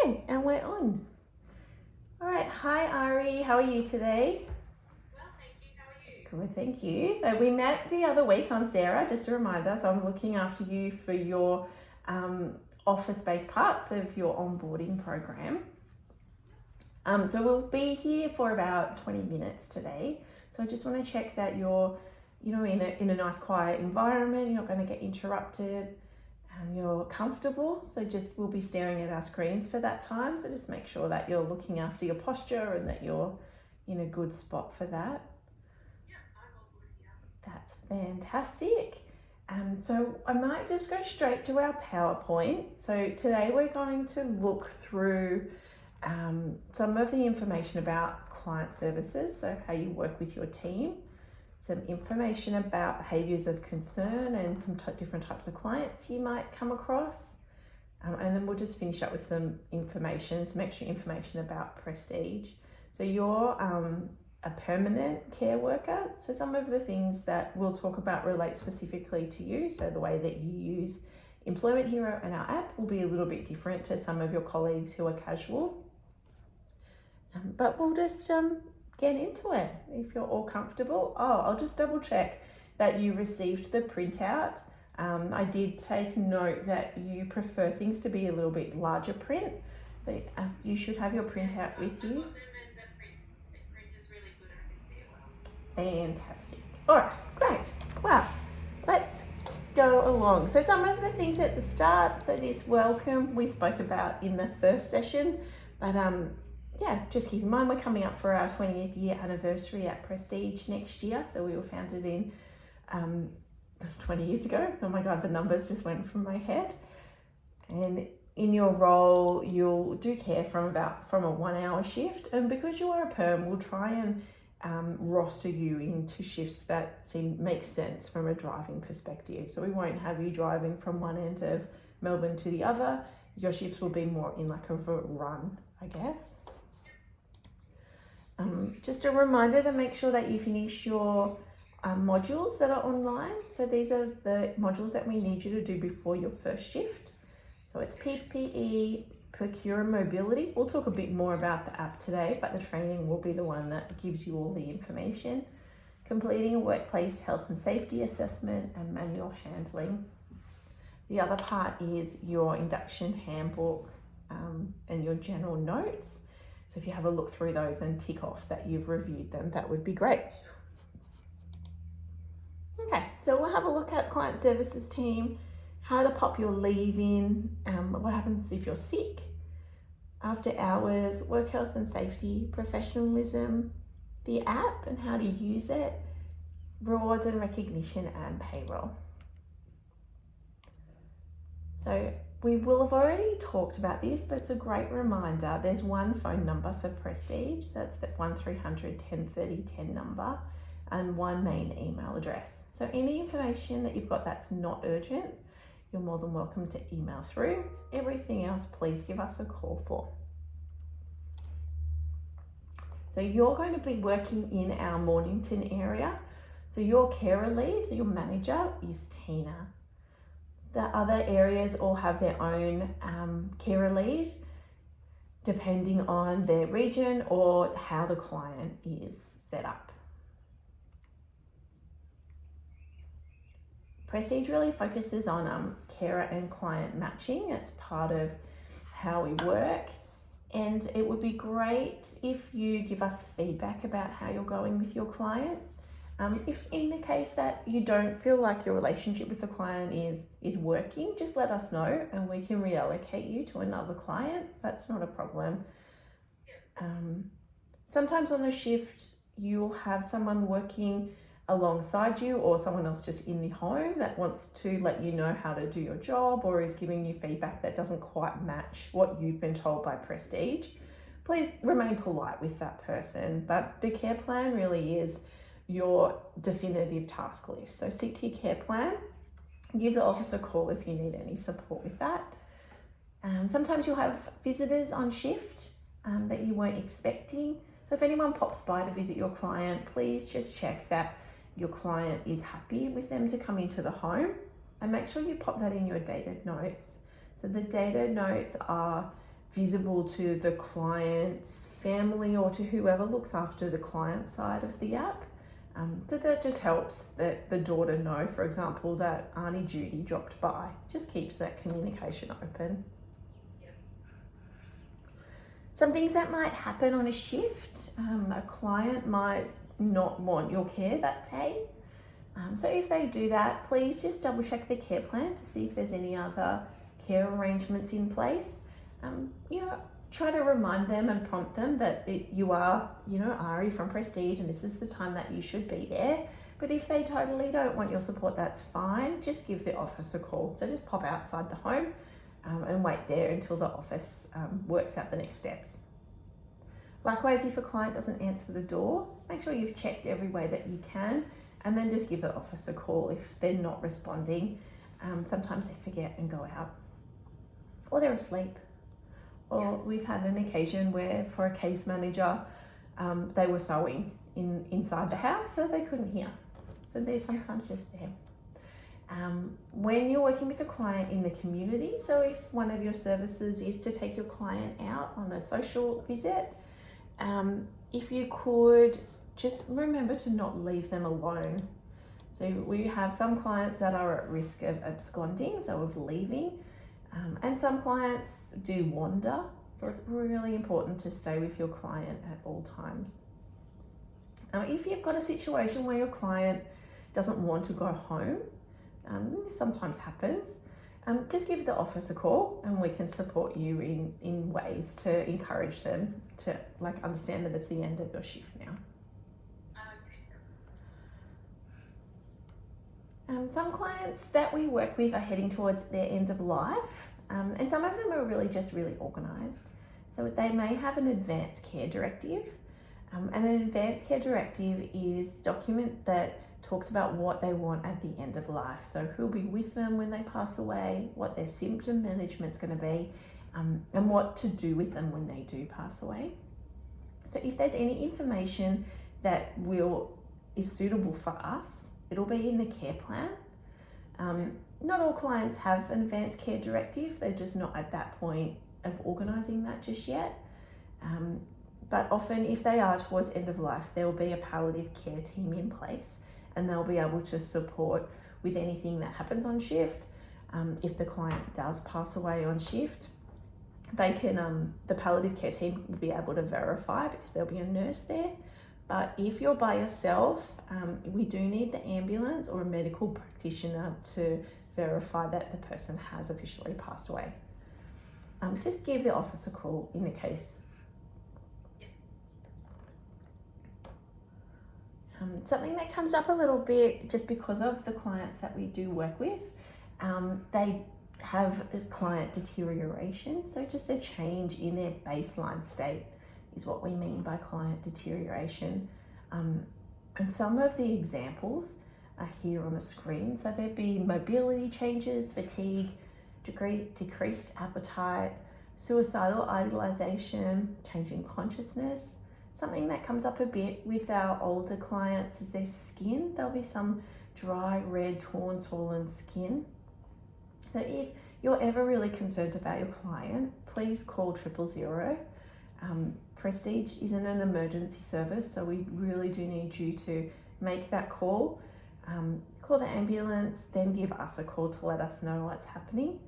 Okay, and we're on. All right, hi Ari, how are you today? Well, thank you. How are you? Good, thank you. So we met the other week, so I'm Sarah, just a reminder. So I'm looking after you for your office-based parts of your onboarding program. So we'll be here for about 20 minutes today. So I just want to check that you're, in a nice quiet environment, you're not going to get interrupted. You're comfortable, so we'll be staring at our screens for that time, so just make sure that you're looking after your posture and that you're in a good spot for that. Yeah, I'm all good here. That's fantastic. So I might just go straight to our PowerPoint. So today we're going to look through some of the information about client services, so how you work with your team, some information about behaviours of concern and some different types of clients you might come across. And then we'll just finish up with some extra information about Prestige. So you're a permanent care worker. So some of the things that we'll talk about relate specifically to you. So the way that you use Employment Hero and our app will be a little bit different to some of your colleagues who are casual. But we'll just get into it if you're all comfortable. I'll just double check that you received the printout. I did take note that you prefer things to be a little bit larger print, so you should have your printout with you. I got them and the print is really good. I can see it well. Fantastic. All right, great. Well, let's go along. So some of the things at the start, so this welcome we spoke about in the first session, but just keep in mind we're coming up for our 20th year anniversary at Prestige next year. So we were founded in 20 years ago. Oh my God, the numbers just went from my head. And in your role, you'll do care from a 1 hour shift. And because you are a perm, we'll try and roster you into shifts that make sense from a driving perspective. So we won't have you driving from one end of Melbourne to the other. Your shifts will be more in like a run, I guess. Just a reminder to make sure that you finish your modules that are online. So these are the modules that we need you to do before your first shift. So it's PPE, Procure and Mobility. We'll talk a bit more about the app today, but the training will be the one that gives you all the information. Completing a workplace health and safety assessment and manual handling. The other part is your induction handbook and your general notes. So if you have a look through those and tick off that you've reviewed them, that would be great. Okay, so we'll have a look at client services team, how to pop your leave in, what happens if you're sick, after hours, work health and safety, professionalism, the app and how to use it, rewards and recognition, and payroll. So we will have already talked about this, but it's a great reminder. There's one phone number for Prestige, that's the 1300 1030 10 number, and one main email address. So any information that you've got that's not urgent, you're more than welcome to email through. Everything else, please give us a call for. So you're going to be working in our Mornington area. So your carer lead, so your manager is Tina. The other areas all have their own carer lead, depending on their region or how the client is set up. Prestige really focuses on carer and client matching. It's part of how we work. And it would be great if you give us feedback about how you're going with your client. If in the case that you don't feel like your relationship with the client is working, just let us know and we can reallocate you to another client. That's not a problem. Sometimes on a shift, you'll have someone working alongside you or someone else just in the home that wants to let you know how to do your job or is giving you feedback that doesn't quite match what you've been told by Prestige. Please remain polite with that person, but the care plan really is your definitive task list. So stick to your care plan, give the office a call if you need any support with that. Sometimes you'll have visitors on shift that you weren't expecting. So if anyone pops by to visit your client, please just check that your client is happy with them to come into the home and make sure you pop that in your dated notes. So the dated notes are visible to the client's family or to whoever looks after the client side of the app. So that just helps the daughter know, for example, that Auntie Judy dropped by. Just keeps that communication open. Yep. Some things that might happen on a shift, a client might not want your care that day. So if they do that, please just double check the care plan to see if there's any other care arrangements in place. Try to remind them and prompt them that you are, Ari from Prestige and this is the time that you should be there. But if they totally don't want your support, that's fine. Just give the office a call. So just pop outside the home and wait there until the office works out the next steps. Likewise, if a client doesn't answer the door, make sure you've checked every way that you can and then just give the office a call if they're not responding. Sometimes they forget and go out or they're asleep. Or we've had an occasion where for a case manager, they were sewing inside the house, so they couldn't hear. So they're sometimes just there. When you're working with a client in the community, so if one of your services is to take your client out on a social visit, if you could just remember to not leave them alone. So we have some clients that are at risk of absconding, so of leaving. And some clients do wander, so it's really important to stay with your client at all times. If you've got a situation where your client doesn't want to go home, this sometimes happens, just give the office a call and we can support you in ways to encourage them to understand that it's the end of your shift now. Some clients that we work with are heading towards their end of life, and some of them are really organised. So they may have an advanced care directive, and an advanced care directive is a document that talks about what they want at the end of life. So who'll be with them when they pass away, what their symptom management's going to be, and what to do with them when they do pass away. So if there's any information that is suitable for us, it'll be in the care plan. Not all clients have an advanced care directive. They're just not at that point of organising that just yet. But often if they are towards end of life, there will be a palliative care team in place and they'll be able to support with anything that happens on shift. If the client does pass away on shift, they can, the palliative care team will be able to verify because there'll be a nurse there. But if you're by yourself, we do need the ambulance or a medical practitioner to verify that the person has officially passed away. Just give the office a call in the case. Something that comes up a little bit just because of the clients that we do work with, they have a client deterioration. So just a change in their baseline state is what we mean by client deterioration. And some of the examples are here on the screen. So there'd be mobility changes, fatigue, decreased appetite, suicidal idealization, changing consciousness. Something that comes up a bit with our older clients is their skin. There'll be some dry, red, torn, swollen skin. So if you're ever really concerned about your client, please call 000. Prestige isn't an emergency service, so we really do need you to make that call. Call the ambulance, then give us a call to let us know what's happening.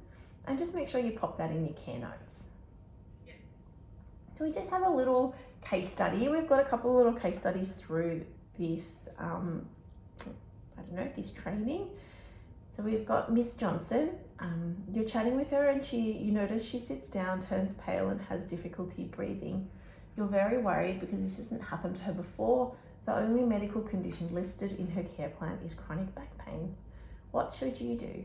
And just make sure you pop that in your care notes. Yeah. Can we just have a little case study? We've got a couple of little case studies through this, this training. So we've got Miss Johnson. You're chatting with her and you notice she sits down, turns pale and has difficulty breathing. You're very worried because this hasn't happened to her before. The only medical condition listed in her care plan is chronic back pain. What should you do?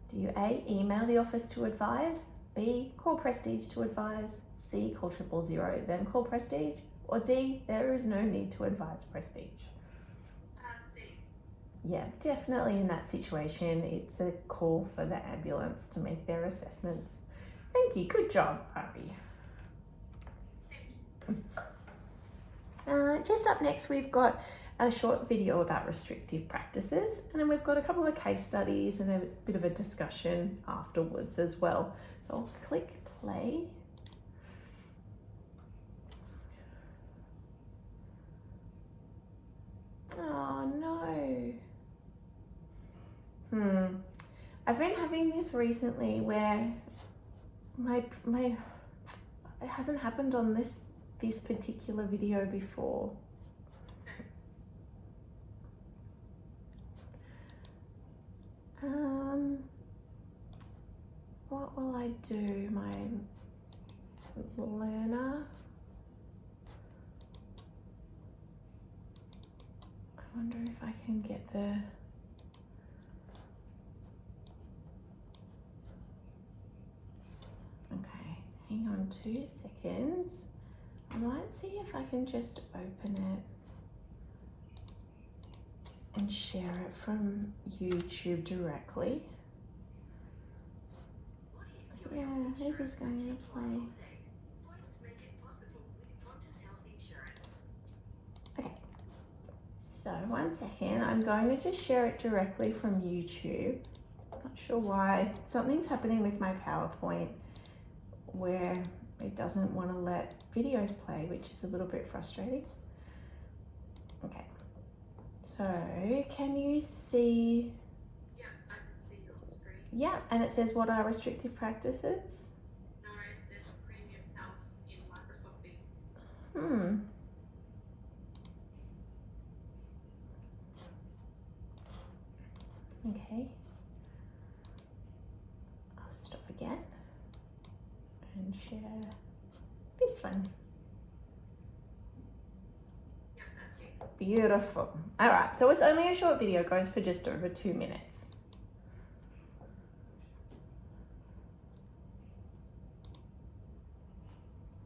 Do you A, email the office to advise, B, call Prestige to advise, C, call 000, then call Prestige, or D, there is no need to advise Prestige? C. Yeah, definitely in that situation, it's a call for the ambulance to make their assessments. Thank you, good job, Ari. Just up next, we've got a short video about restrictive practices, and then we've got a couple of case studies and a bit of a discussion afterwards as well. So I'll click play. Oh no. I've been having this recently where my it hasn't happened on this particular video before. What will I do? My learner. I wonder if I can get the hang on 2 seconds. I might see if I can just open it and share it from YouTube directly. Yeah, it is going to play. Okay, so 1 second. I'm going to just share it directly from YouTube. Not sure why. Something's happening with my PowerPoint where it doesn't want to let videos play, which is a little bit frustrating. Okay, so can you see? Yeah, I can see your screen. Yeah, and it says what are restrictive practices? No, it says premium health in Microsoft Bing. Okay. I'll stop again and share this one. Yep, that's it. Beautiful. All right, so it's only a short video, goes for just over 2 minutes.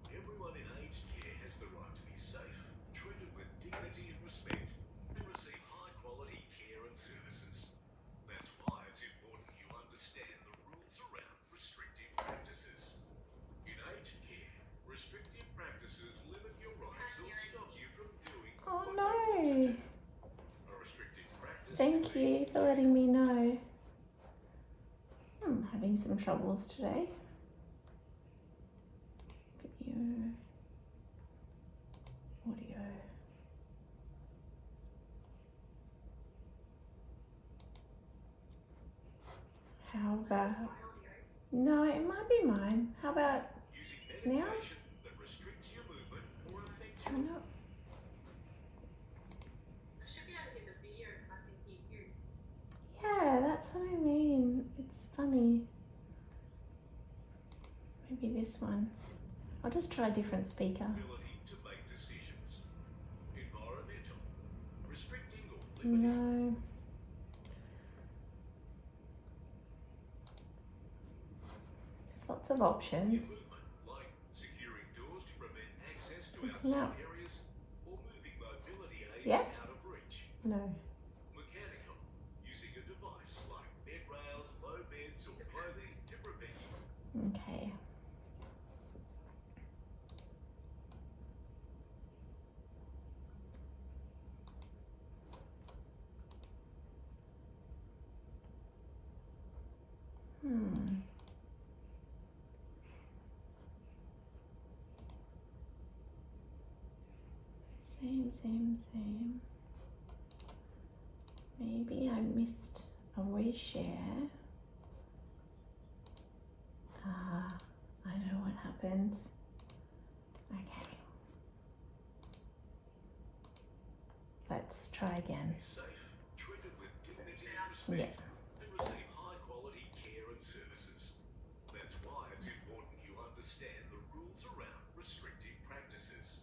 Everyone in aged care has the right to be safe, treated with dignity and respect, and receive high-quality care and services. That's why it's important you understand the rules around restrictive practices. In aged care, restrictive practices limit your rights or stop you from doing Oh what no. you want to do. A restrictive practice Thank you for letting me know. I'm having some troubles today. Video, audio. How about, no, it might be mine. How about using now? medication that restricts your movement or affects your Turn up. I should be able to hear the video if I can hear you. Yeah, that's what I mean. It's funny. Maybe this one. I'll just try a different speaker. ability to make decisions. Environmental, restricting or limiting. No. There's lots of Your options. movement, like securing doors to prevent access to No. outside areas or moving mobility aids Yes. out of reach. No. Mechanical, using a device like bed rails, low beds or clothing to prevent you. Okay. Same. Maybe I missed a reshare. I know what happened. Okay. Let's try again. Be safe, treated with dignity and respect, and receive high-quality care and services. That's why it's important you understand the rules around restrictive practices.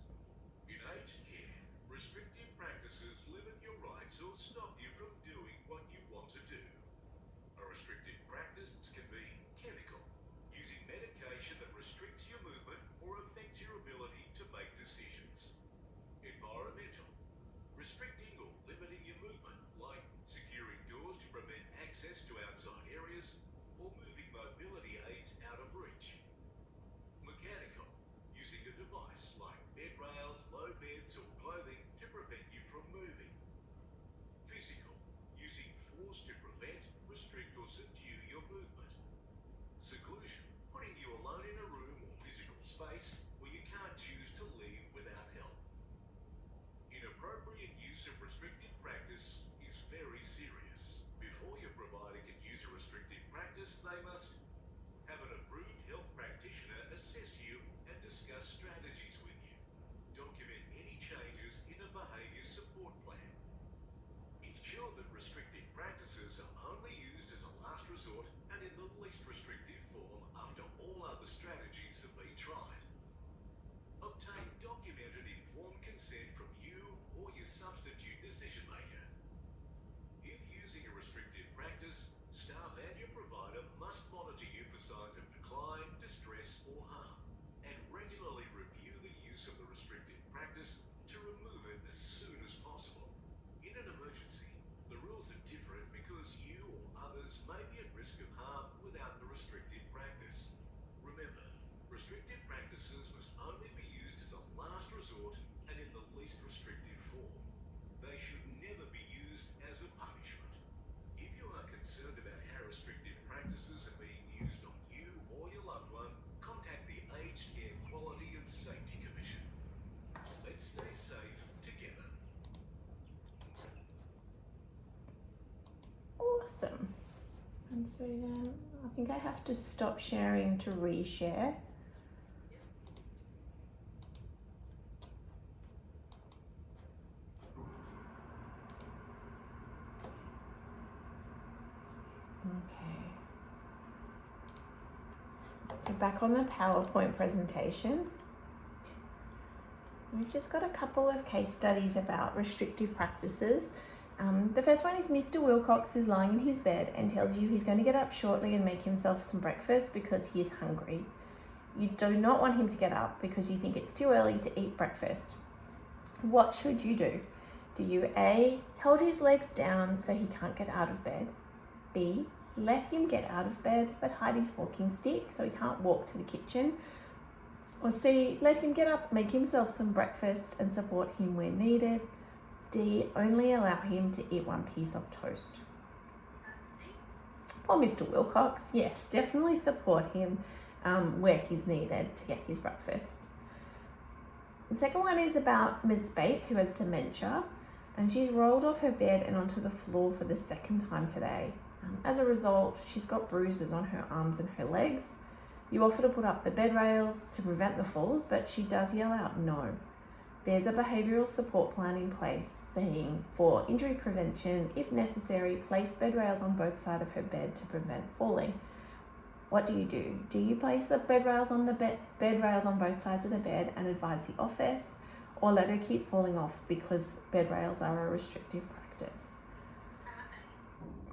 In aged care, restrictive practices limit your rights or stop you from doing what you want to do. A restrictive practice can be chemical, using medication that restricts your movement or affects your ability to make decisions. Environmental, restricting or limiting your movement, like securing doors to prevent access to outside areas or moving mobility aids out of reach. Mechanical, using a device like bed rails, low beds or clothing to prevent you from moving. Physical, using force to prevent, restrict or subdue your movement. Seclusion, putting you alone in a room or physical space where you can't choose to leave without help. Inappropriate use of restricted practices practice, they must have an approved health practitioner assess you and discuss strategies with you. Document any changes in a behaviour support plan. Ensure that restrictive practices are only used as a last resort and in the least restrictive form after all other strategies have been tried. Obtain documented informed consent from you or your substitute decision maker. If using a restrictive practice, staff and your provider must monitor you for signs of decline, distress or harm, and regularly review the use of the restrictive practice to remove it as soon as possible. In an emergency, the rules are different because you or others may be at risk of harm without the restrictive practice. Remember, restrictive practices must only be used as a last resort and in the least restrictive form. They should never be used as a punishment. If you are concerned about how restrictive practices are being used on you or your loved one, contact the Aged Care Quality and Safety Commission. Let's stay safe together. Awesome. And so then I think I have to stop sharing to reshare. Okay. So back on the PowerPoint presentation, we've just got a couple of case studies about restrictive practices. The first one is Mr. Wilcox is lying in his bed and tells you he's going to get up shortly and make himself some breakfast because he is hungry. You do not want him to get up because you think it's too early to eat breakfast. What should you do? Do you A, hold his legs down so he can't get out of bed? B, let him get out of bed but hide his walking stick so he can't walk to the kitchen? Or C, let him get up, make himself some breakfast and support him where needed? D, only allow him to eat one piece of toast. Poor Mr. Wilcox, yes, definitely support him where he's needed to get his breakfast. The second one is about Miss Bates, who has dementia, and she's rolled off her bed and onto the floor for the second time today. As a result, she's got bruises on her arms and her legs. You offer to put up the bed rails to prevent the falls, but she does yell out no. There's a behavioural support plan in place saying for injury prevention, if necessary, place bed rails on both sides of her bed to prevent falling. What do? Do you place the bed rails on both sides of the bed and advise the office, or let her keep falling off because bed rails are a restrictive practice?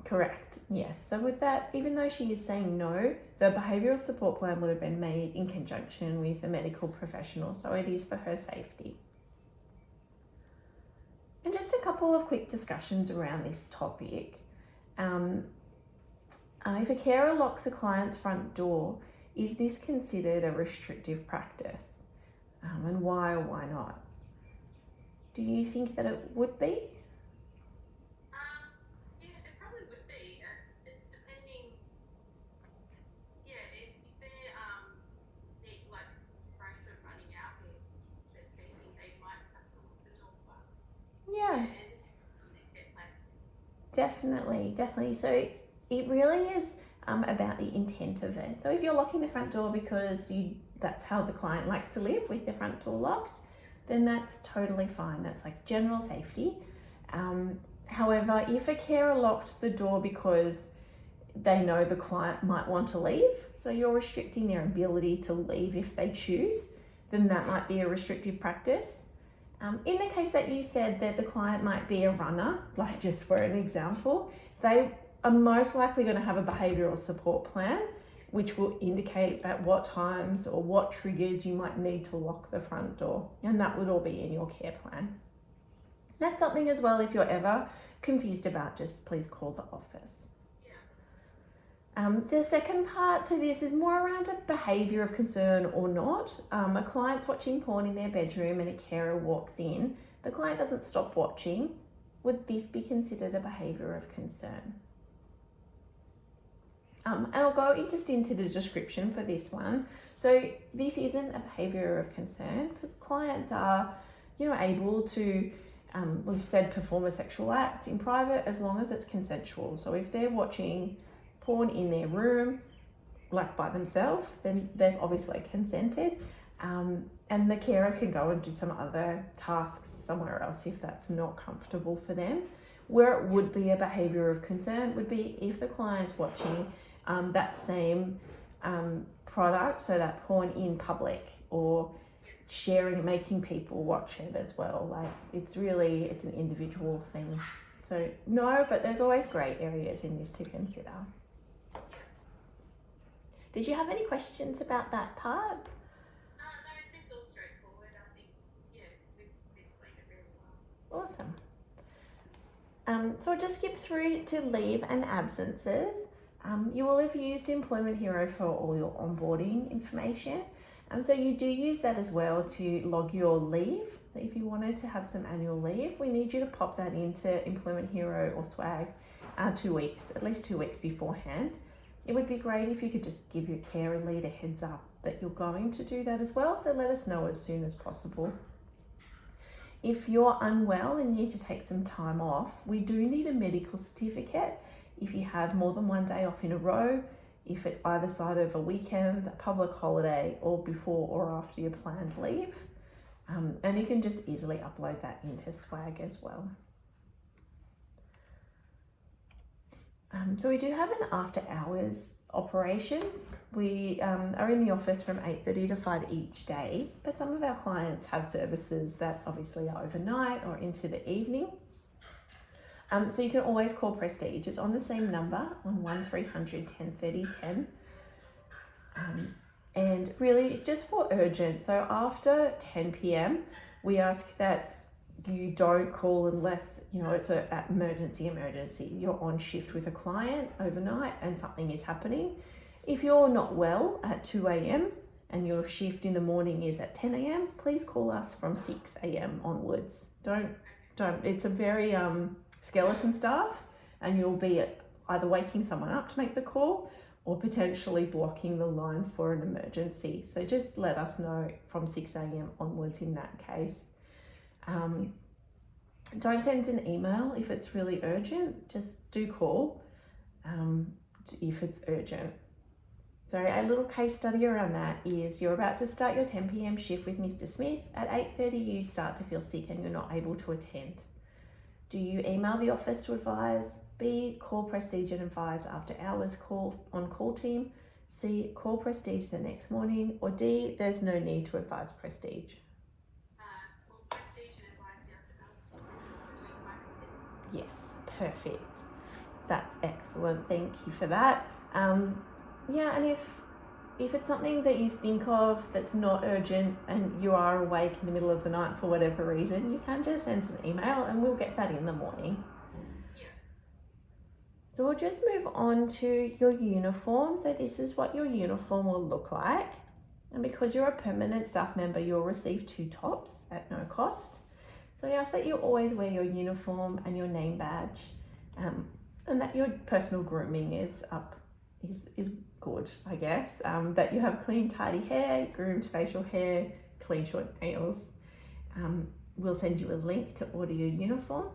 Correct, yes. So with that, even though she is saying no, the behavioural support plan would have been made in conjunction with a medical professional, so it is for her safety. And just a couple of quick discussions around this topic. If a carer locks a client's front door, is this considered a restrictive practice? And why or why not? Do you think that it would be? Yeah, it probably would be. It's depending. Yeah, if they're like prone to running out and they're sleeping, they might have to lock the door. But Yeah. it depends on their care plan. Definitely. So it really is about the intent of it. So if you're locking the front door because that's how the client likes to live, with the front door locked, then that's totally fine. That's like general safety. However, if a carer locked the door because they know the client might want to leave, so you're restricting their ability to leave if they choose, then that might be a restrictive practice. In the case that you said that the client might be a runner, like just for an example, they are most likely going to have a behavioural support plan, which will indicate at what times or what triggers you might need to lock the front door. And that would all be in your care plan. That's something as well, if you're ever confused about, just please call the office. The second part to this is more around a behaviour of concern or not. A client's watching porn in their bedroom and a carer walks in. The client doesn't stop watching. Would this be considered a behaviour of concern? And I'll go into the description for this one. So this isn't a behaviour of concern because clients are, able to, we've said, perform a sexual act in private as long as it's consensual. So if they're watching porn in their room, like by themselves, then they've obviously consented. And the carer can go and do some other tasks somewhere else if that's not comfortable for them. Where it would be a behaviour of concern would be if the client's watching that same product, so that porn in public, or sharing, making people watch it as well. Like it's an individual thing. So no, but there's always grey areas in this to consider. Did you have any questions about that part? No, it seems all straightforward. I think, we've explained it really well. Awesome. So I'll just skip through to leave and absences. You will have used Employment Hero for all your onboarding information. So you do use that as well to log your leave. So if you wanted to have some annual leave, we need you to pop that into Employment Hero or Swag 2 weeks, at least 2 weeks beforehand. It would be great if you could just give your carer lead a heads up that you're going to do that as well. So let us know as soon as possible. If you're unwell and need to take some time off, we do need a medical certificate if you have more than 1 day off in a row, if it's either side of a weekend, a public holiday, or before or after your planned leave. And you can just easily upload that into Swag as well. So we do have an after hours operation. We are in the office from 8:30 to 5 each day, but some of our clients have services that obviously are overnight or into the evening. So you can always call Prestige. It's on the same number on 1300 1030 10. And really it's just for urgent. So after 10 p.m, we ask that you don't call unless, it's an emergency. You're on shift with a client overnight and something is happening. If you're not well at 2 a.m. and your shift in the morning is at 10 a.m, please call us from 6 a.m. onwards. Don't, it's a very skeleton staff, and you'll be either waking someone up to make the call or potentially blocking the line for an emergency. So just let us know from 6 a.m. onwards in that case. Don't send an email if it's really urgent, just do call if it's urgent. So a little case study around that is you're about to start your 10 p.m. shift with Mr. Smith. At 8:30 you start to feel sick and you're not able to attend. Do you email the office to advise? B, call Prestige and advise after hours on-call team? C, call Prestige the next morning? Or D, there's no need to advise Prestige? Call Prestige and advise the after hours between 5 and 10. Yes, perfect. That's excellent. Thank you for that. And if it's something that you think of that's not urgent and you are awake in the middle of the night for whatever reason, you can just send an email and we'll get that in the morning. Yeah. So we'll just move on to your uniform. So this is what your uniform will look like. And because you're a permanent staff member, you'll receive 2 tops at no cost. So we ask that you always wear your uniform and your name badge, and that your personal grooming is good, I guess. That you have clean, tidy hair, groomed facial hair, clean short nails. We'll send you a link to order your uniform.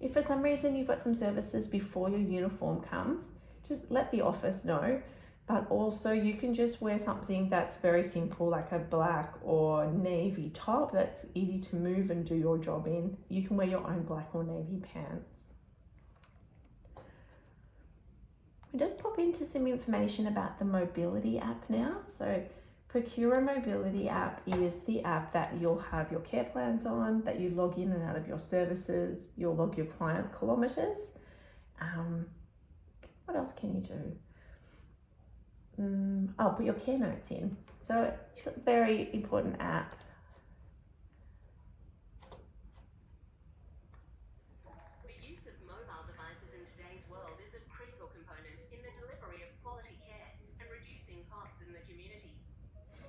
If for some reason you've got some services before your uniform comes, just let the office know. But also you can just wear something that's very simple, like a black or navy top that's easy to move and do your job in. You can wear your own black or navy pants. We just pop into some information about the mobility app now. So Procura Mobility app is the app that you'll have your care plans on, that you log in and out of your services. You'll log your client kilometres. What else can you do? Put your care notes in. So it's a very important app. The use of mobile devices in today's world is a critical component in the delivery of quality care and reducing costs in the community.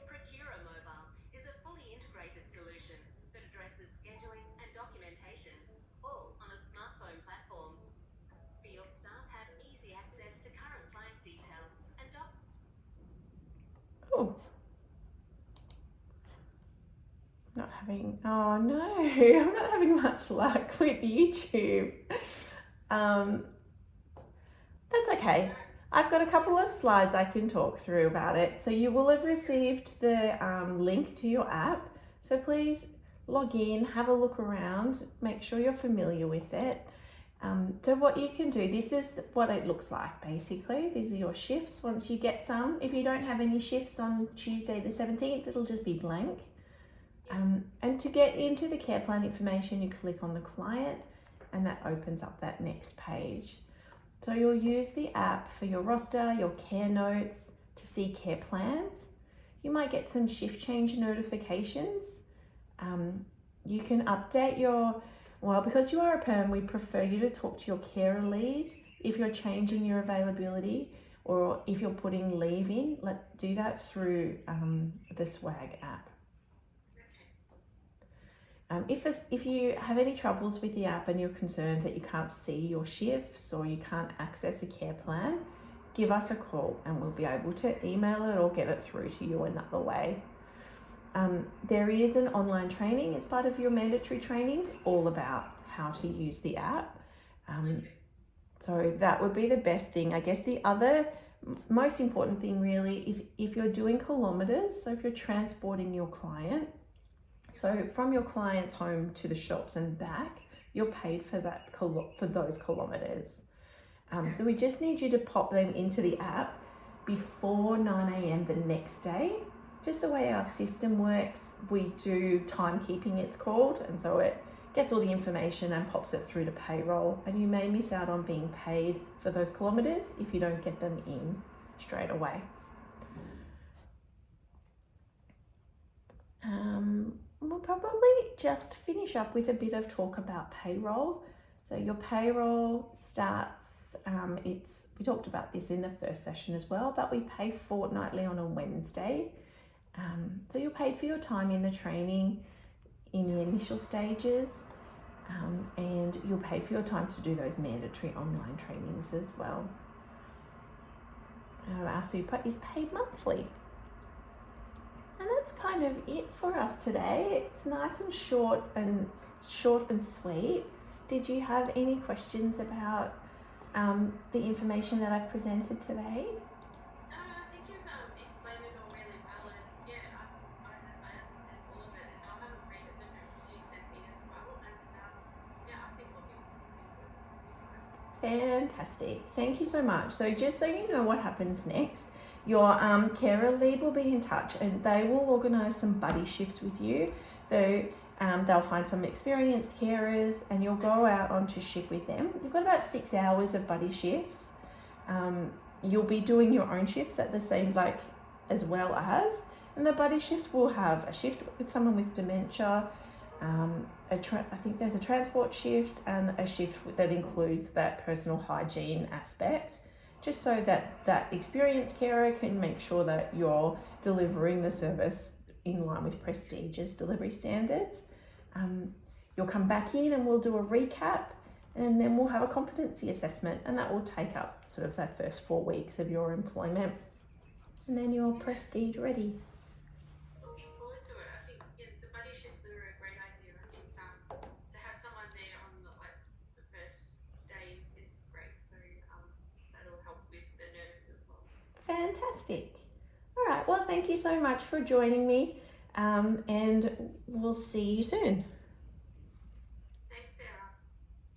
Procura Mobile is a fully integrated solution that addresses scheduling and documentation, all on a smartphone platform. Field staff have easy access to current client details and Cool. I'm not having much luck with YouTube. That's okay. I've got a couple of slides I can talk through about it. So you will have received the link to your app. So please log in, have a look around, make sure you're familiar with it. So what you can do, this is what it looks like basically. These are your shifts once you get some. If you don't have any shifts on Tuesday the 17th, it'll just be blank. And to get into the care plan information, you click on the client and that opens up that next page. So you'll use the app for your roster, your care notes, to see care plans. You might get some shift change notifications. You can update because you are a perm, we prefer you to talk to your carer lead if you're changing your availability or if you're putting leave in. Do that through the Swag app. If you have any troubles with the app and you're concerned that you can't see your shifts or you can't access a care plan, give us a call and we'll be able to email it or get it through to you another way. There is an online training as part of your mandatory trainings all about how to use the app. So that would be the best thing. I guess the other most important thing really is if you're doing kilometers, so if you're transporting your client, so from your client's home to the shops and back, you're paid for those kilometers. So we just need you to pop them into the app before 9 a.m. the next day. Just the way our system works, we do timekeeping, it's called, and so it gets all the information and pops it through to payroll, and you may miss out on being paid for those kilometers if you don't get them in straight away. We'll probably just finish up with a bit of talk about payroll. So your payroll starts, we talked about this in the first session as well, but we pay fortnightly on a Wednesday. So you're paid for your time in the training in the initial stages, and you'll pay for your time to do those mandatory online trainings as well. Our super is paid monthly. And that's kind of it for us today. It's nice and short and sweet. Did you have any questions about the information that I've presented today? I think you've explained it all really well, and yeah, I understand all of it, and I'll have a read of the notes you sent me as well, and yeah, I think we'll be fine. Fantastic. Thank you so much. So just so you know what happens next, your carer lead will be in touch and they will organise some buddy shifts with you. So they'll find some experienced carers and you'll go out onto shift with them. You've got about 6 hours of buddy shifts. You'll be doing your own shifts at the same, as well as, and the buddy shifts will have a shift with someone with dementia, I think there's a transport shift and a shift that includes that personal hygiene aspect, just so that that experienced carer can make sure that you're delivering the service in line with prestigious delivery standards. You'll come back in and we'll do a recap, and then we'll have a competency assessment, and that will take up sort of that first 4 weeks of your employment, and then you're prestige ready. Looking forward to it. I think the buddy shifts are a great idea. I think to have someone there on the first day is great. So that'll help with the nerves as well. Fantastic. All right, well, thank you so much for joining me, and we'll see you soon.